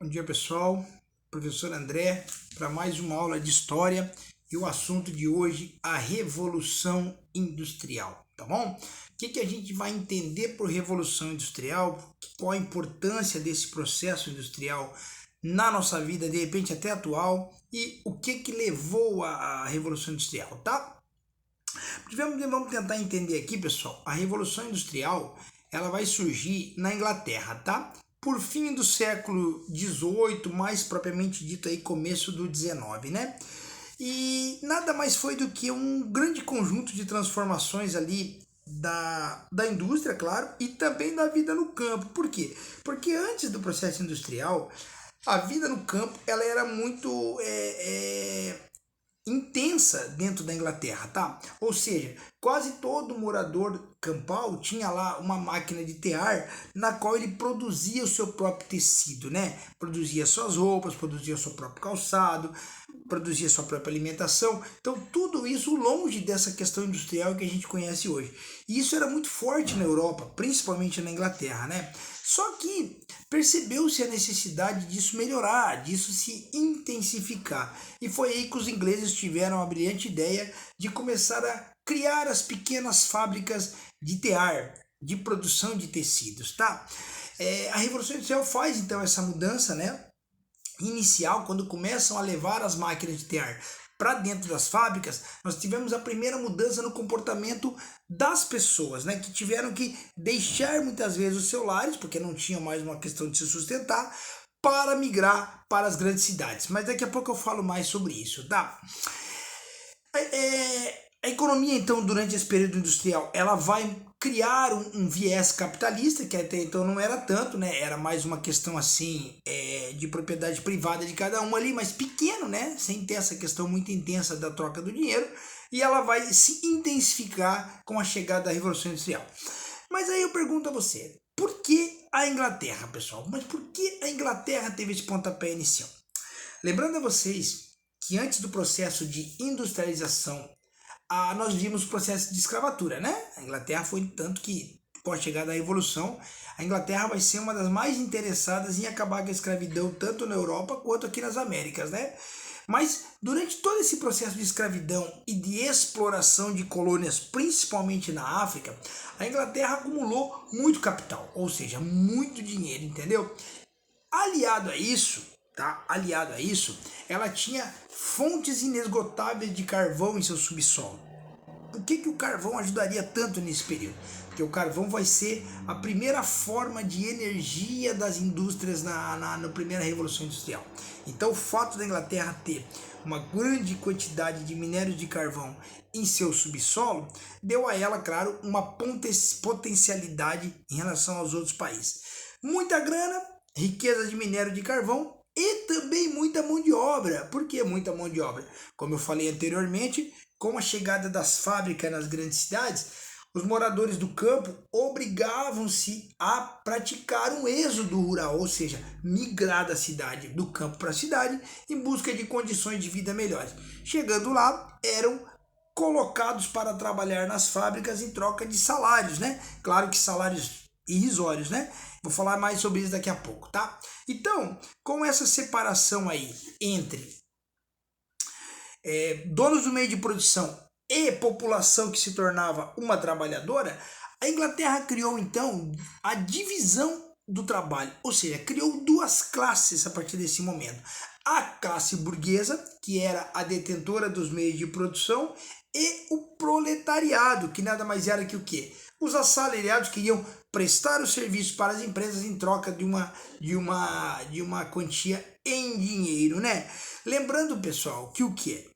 Bom dia, pessoal. Professor André, para mais uma aula de história e o assunto de hoje, a Revolução Industrial, tá bom? O que a gente vai entender por Revolução Industrial, qual a importância desse processo industrial na nossa vida, de repente até atual, e o que levou à Revolução Industrial, tá? Vamos tentar entender aqui, pessoal. A Revolução Industrial ela vai surgir na Inglaterra, tá? Por fim do século XVIII, mais propriamente dito aí começo do XIX, né? E nada mais foi do que um grande conjunto de transformações ali da indústria, claro, e também da vida no campo. Por quê? Porque antes do processo industrial, a vida no campo ela era muito intensa dentro da Inglaterra, tá? Ou seja, quase todo morador campal tinha lá uma máquina de tear na qual ele produzia o seu próprio tecido, né? Produzia suas roupas, produzia o seu próprio calçado, produzia sua própria alimentação. Então, tudo isso longe dessa questão industrial que a gente conhece hoje. E isso era muito forte na Europa, principalmente na Inglaterra, né? Só que percebeu-se a necessidade disso melhorar, disso se intensificar. E foi aí que os ingleses tiveram a brilhante ideia de começar a criar as pequenas fábricas de tear, de produção de tecidos, tá? A Revolução Industrial faz então essa mudança, né? Inicial, quando começam a levar as máquinas de tear para dentro das fábricas, nós tivemos a primeira mudança no comportamento das pessoas, né, que tiveram que deixar muitas vezes os seus lares, porque não tinham mais uma questão de se sustentar, para migrar para as grandes cidades. Mas daqui a pouco eu falo mais sobre isso, tá? A economia, então, durante esse período industrial, ela vai criar um viés capitalista, que até então não era tanto, né? Era mais uma questão, assim, de propriedade privada de cada um ali, mas pequeno, né? Sem ter essa questão muito intensa da troca do dinheiro. E ela vai se intensificar com a chegada da Revolução Industrial. Mas aí eu pergunto a você, por que a Inglaterra, pessoal? Mas por que a Inglaterra teve esse pontapé inicial? Lembrando a vocês que antes do processo de industrialização nós vimos o processo de escravatura, né? A Inglaterra foi tanto que, com a chegada da Revolução, a Inglaterra vai ser uma das mais interessadas em acabar com a escravidão, tanto na Europa quanto aqui nas Américas, né? Mas durante todo esse processo de escravidão e de exploração de colônias, principalmente na África, a Inglaterra acumulou muito capital, ou seja, muito dinheiro, entendeu? Aliado a isso, tá? Aliado a isso, ela tinha fontes inesgotáveis de carvão em seu subsolo. Por que o carvão ajudaria tanto nesse período? Porque o carvão vai ser a primeira forma de energia das indústrias na primeira Revolução Industrial. Então, o fato da Inglaterra ter uma grande quantidade de minérios de carvão em seu subsolo deu a ela, claro, uma potencialidade em relação aos outros países. Muita grana, riqueza de minério de carvão e também muita mão de obra. Por que muita mão de obra? Como eu falei anteriormente, com a chegada das fábricas nas grandes cidades, os moradores do campo obrigavam-se a praticar um êxodo rural, ou seja, migrar da cidade, do campo para a cidade, em busca de condições de vida melhores. Chegando lá, eram colocados para trabalhar nas fábricas em troca de salários, né? Claro que salários irrisórios, né? Vou falar mais sobre isso daqui a pouco, tá? Então, com essa separação aí entre donos do meio de produção e população que se tornava uma trabalhadora, a Inglaterra criou então a divisão do trabalho, ou seja, criou duas classes a partir desse momento. A classe burguesa, que era a detentora dos meios de produção, e o proletariado, que nada mais era que o quê? Os assalariados que iam prestar o serviço para as empresas em troca de uma quantia em dinheiro, né? Lembrando, pessoal, que o quê?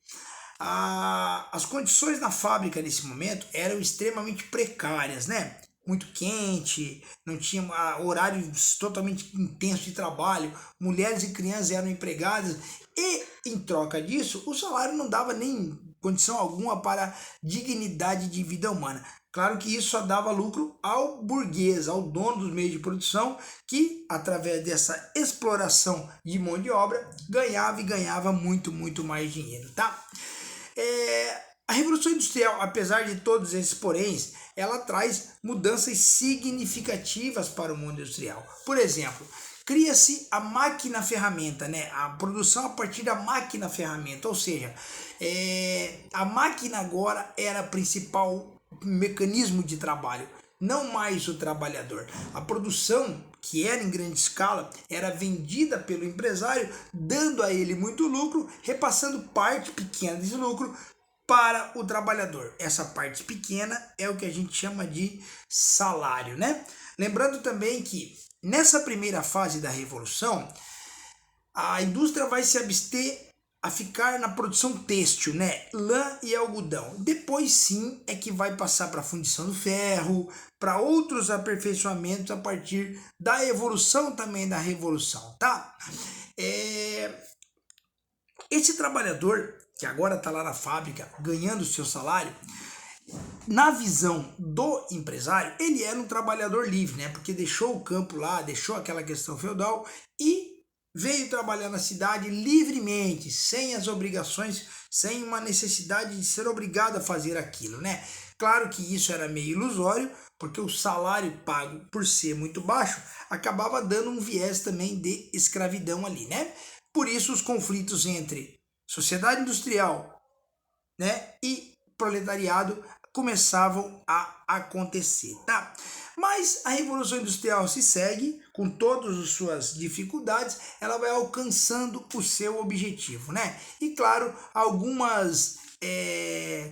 As condições na fábrica nesse momento eram extremamente precárias, né? Muito quente, não tinha horários totalmente intensos de trabalho, mulheres e crianças eram empregadas e, em troca disso, o salário não dava nem condição alguma para dignidade de vida humana. Claro que isso só dava lucro ao burguês, ao dono dos meios de produção, que, através dessa exploração de mão de obra, ganhava e ganhava muito, muito mais dinheiro, tá? A Revolução Industrial, apesar de todos esses poréns, ela traz mudanças significativas para o mundo industrial. Por exemplo, cria-se a máquina-ferramenta, né? A produção a partir da máquina-ferramenta, ou seja, a máquina agora era o principal mecanismo de trabalho, não mais o trabalhador. A produção, que era em grande escala, era vendida pelo empresário, dando a ele muito lucro, repassando parte pequena desse lucro para o trabalhador. Essa parte pequena é o que a gente chama de salário, né? Lembrando também que nessa primeira fase da revolução, a indústria vai se abster a ficar na produção têxtil, né? Lã e algodão. Depois sim é que vai passar para a fundição do ferro, para outros aperfeiçoamentos a partir da evolução também da revolução, tá? Esse trabalhador que agora está lá na fábrica ganhando o seu salário, na visão do empresário, ele era um trabalhador livre, né? Porque deixou o campo lá, deixou aquela questão feudal e veio trabalhar na cidade livremente, sem as obrigações, sem uma necessidade de ser obrigado a fazer aquilo, né? Claro que isso era meio ilusório, porque o salário pago, por ser muito baixo, acabava dando um viés também de escravidão ali, né? Por isso os conflitos entre sociedade industrial, né, e proletariado começavam a acontecer, tá? Mas a Revolução Industrial se segue, com todas as suas dificuldades, ela vai alcançando o seu objetivo, né? E claro, algumas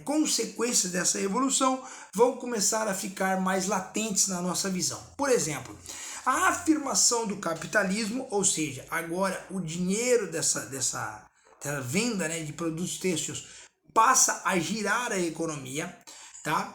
consequências dessa revolução vão começar a ficar mais latentes na nossa visão. Por exemplo, a afirmação do capitalismo, ou seja, agora o dinheiro dessa venda, né, de produtos têxteis passa a girar a economia, tá?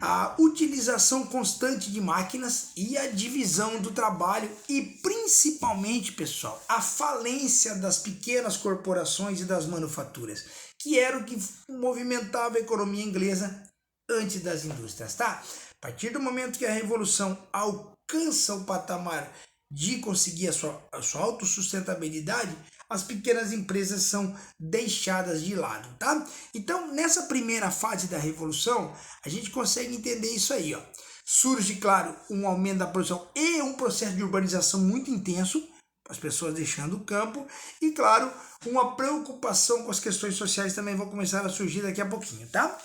A utilização constante de máquinas e a divisão do trabalho e principalmente, pessoal, a falência das pequenas corporações e das manufaturas, que era o que movimentava a economia inglesa antes das indústrias, tá? A partir do momento que a revolução alcança o patamar de conseguir a sua autossustentabilidade, as pequenas empresas são deixadas de lado, tá? Então, nessa primeira fase da revolução, a gente consegue entender isso aí, ó. Surge, claro, um aumento da produção e um processo de urbanização muito intenso, as pessoas deixando o campo, e, claro, uma preocupação com as questões sociais também vão começar a surgir daqui a pouquinho, tá?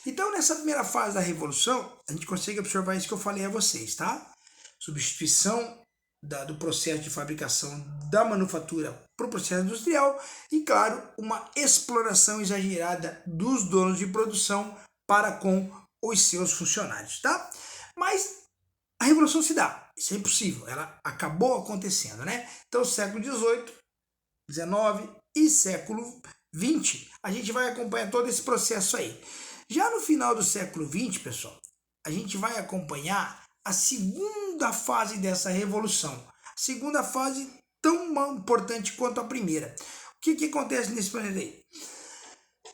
Então, nessa primeira fase da revolução, a gente consegue observar isso que eu falei a vocês, tá? Substituição do processo de fabricação da manufatura para o processo industrial e, claro, uma exploração exagerada dos donos de produção para com os seus funcionários, tá? Mas a revolução se dá, isso é impossível, ela acabou acontecendo, né? Então, século XVIII, XIX e século XX, a gente vai acompanhar todo esse processo aí. Já no final do século XX, pessoal, a gente vai acompanhar a segunda fase dessa revolução. A segunda fase tão importante quanto a primeira. O que acontece nesse planeta aí?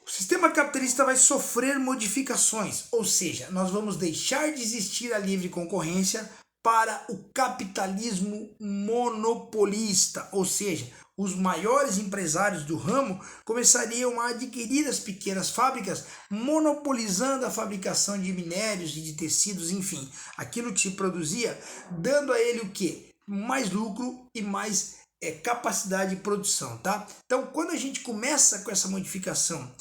O sistema capitalista vai sofrer modificações, ou seja, nós vamos deixar de existir a livre concorrência para o capitalismo monopolista, ou seja, os maiores empresários do ramo começariam a adquirir as pequenas fábricas, monopolizando a fabricação de minérios e de tecidos, enfim, aquilo que se produzia, dando a ele o quê? Mais lucro e mais capacidade de produção, tá? Então, quando a gente começa com essa modificação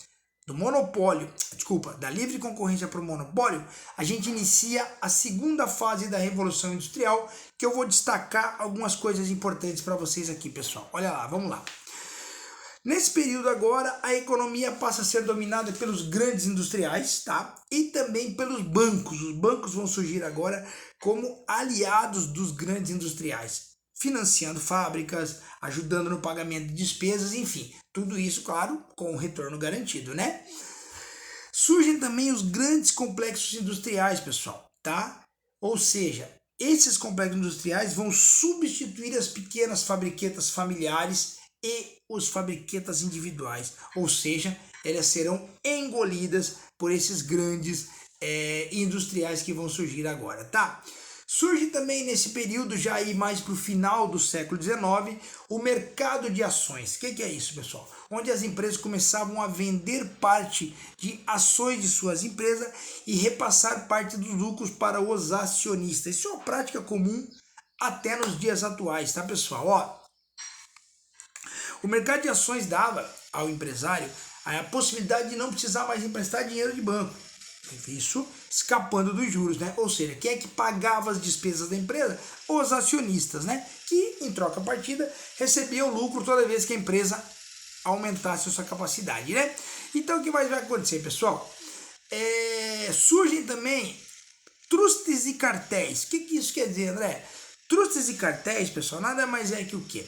do monopólio, da livre concorrência para o monopólio, a gente inicia a segunda fase da Revolução Industrial, que eu vou destacar algumas coisas importantes para vocês aqui, pessoal. Olha lá, vamos lá. Nesse período agora, a economia passa a ser dominada pelos grandes industriais, tá? E também pelos bancos. Os bancos vão surgir agora como aliados dos grandes industriais, financiando fábricas, ajudando no pagamento de despesas, enfim, tudo isso, claro, com o retorno garantido, né? Surgem também os grandes complexos industriais, pessoal, tá? Ou seja, esses complexos industriais vão substituir as pequenas fabriquetas familiares e os fabriquetas individuais, ou seja, elas serão engolidas por esses grandes industriais que vão surgir agora, tá? Surge também nesse período, já aí mais para o final do século XIX, o mercado de ações. O que é isso, pessoal? Onde as empresas começavam a vender parte de ações de suas empresas e repassar parte dos lucros para os acionistas. Isso é uma prática comum até nos dias atuais, tá, pessoal? Ó, o mercado de ações dava ao empresário a possibilidade de não precisar mais emprestar dinheiro de banco. Isso escapando dos juros, né? Ou seja, quem é que pagava as despesas da empresa? Os acionistas, né? Que, em troca partida, recebiam lucro toda vez que a empresa aumentasse a sua capacidade, né? Então, o que vai acontecer, pessoal? Surgem também trustes e cartéis. O que isso quer dizer, André? Trustes e cartéis, pessoal, nada mais é que o quê?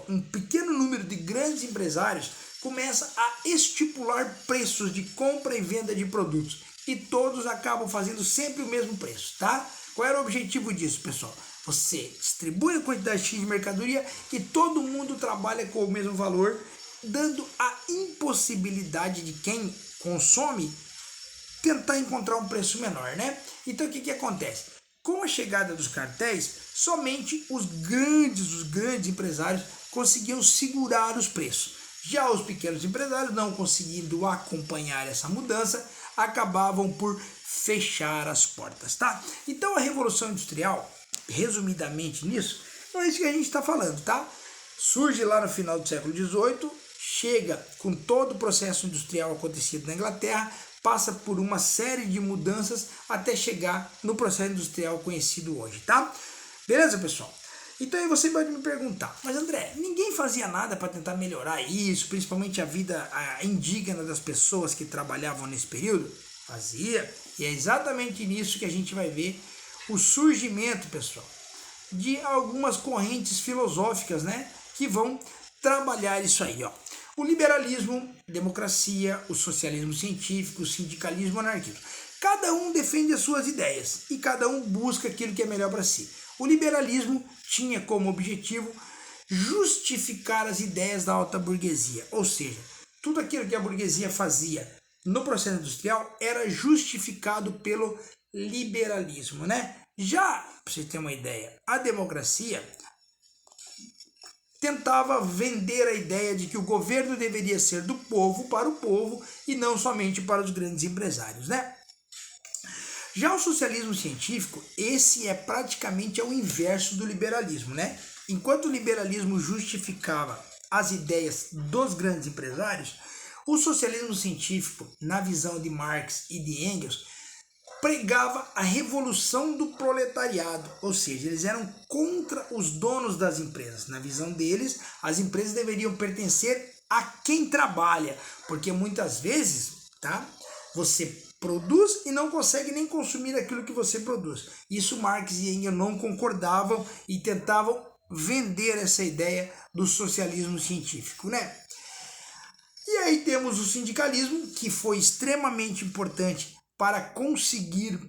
Um pequeno número de grandes empresários começa a estipular preços de compra e venda de produtos e todos acabam fazendo sempre o mesmo preço, tá? Qual era o objetivo disso, pessoal? Você distribui a quantidade X de mercadoria e todo mundo trabalha com o mesmo valor, dando a impossibilidade de quem consome tentar encontrar um preço menor, né? Então o que acontece? Com a chegada dos cartéis, somente os grandes empresários conseguiam segurar os preços. Já os pequenos empresários, não conseguindo acompanhar essa mudança, acabavam por fechar as portas, tá? Então a Revolução Industrial, resumidamente nisso, é isso que a gente está falando, tá? Surge lá no final do século XVIII, chega com todo o processo industrial acontecido na Inglaterra, passa por uma série de mudanças até chegar no processo industrial conhecido hoje, tá? Beleza, pessoal? Então aí você pode me perguntar, mas André, ninguém fazia nada para tentar melhorar isso, principalmente a vida indigna das pessoas que trabalhavam nesse período? Fazia, e é exatamente nisso que a gente vai ver o surgimento, pessoal, de algumas correntes filosóficas, né, que vão trabalhar isso aí, ó. O liberalismo, democracia, o socialismo científico, o sindicalismo, o anarquismo. Cada um defende as suas ideias e cada um busca aquilo que é melhor para si. O liberalismo tinha como objetivo justificar as ideias da alta burguesia, ou seja, tudo aquilo que a burguesia fazia no processo industrial era justificado pelo liberalismo, né? Já, para você ter uma ideia, a democracia tentava vender a ideia de que o governo deveria ser do povo para o povo e não somente para os grandes empresários, né? Já o socialismo científico, esse é praticamente o inverso do liberalismo, né? Enquanto o liberalismo justificava as ideias dos grandes empresários, o socialismo científico, na visão de Marx e de Engels, pregava a revolução do proletariado, ou seja, eles eram contra os donos das empresas. Na visão deles, as empresas deveriam pertencer a quem trabalha, porque muitas vezes, tá, você produz e não consegue nem consumir aquilo que você produz. Isso Marx e Engels não concordavam e tentavam vender essa ideia do socialismo científico, né? E aí temos o sindicalismo, que foi extremamente importante para conseguir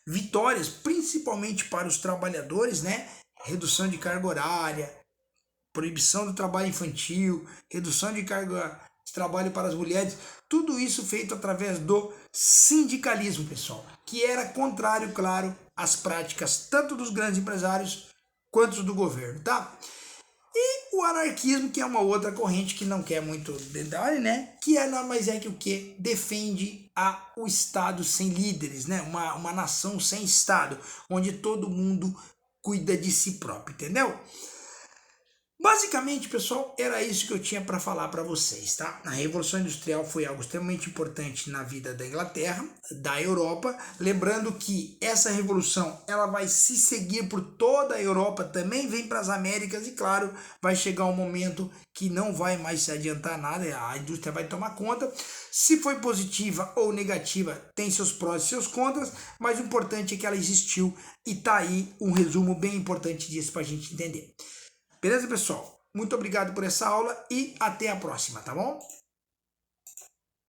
vitórias, principalmente para os trabalhadores, né? Redução de carga horária, proibição do trabalho infantil, redução de carga de trabalho para as mulheres, tudo isso feito através do sindicalismo, pessoal, que era contrário, claro, às práticas tanto dos grandes empresários quanto do governo, tá? E o anarquismo, que é uma outra corrente que não quer muito detalhe, né? Que é nada mais é que o que? Defende o Estado sem líderes, né? Uma nação sem Estado, onde todo mundo cuida de si próprio, entendeu? Basicamente, pessoal, era isso que eu tinha para falar para vocês, tá? A Revolução Industrial foi algo extremamente importante na vida da Inglaterra, da Europa. Lembrando que essa revolução, ela vai se seguir por toda a Europa, também vem para as Américas e, claro, vai chegar um momento que não vai mais se adiantar nada, a indústria vai tomar conta. Se foi positiva ou negativa, tem seus prós e seus contras, mas o importante é que ela existiu e tá aí um resumo bem importante disso para a gente entender. Beleza, pessoal? Muito obrigado por essa aula e até a próxima, tá bom?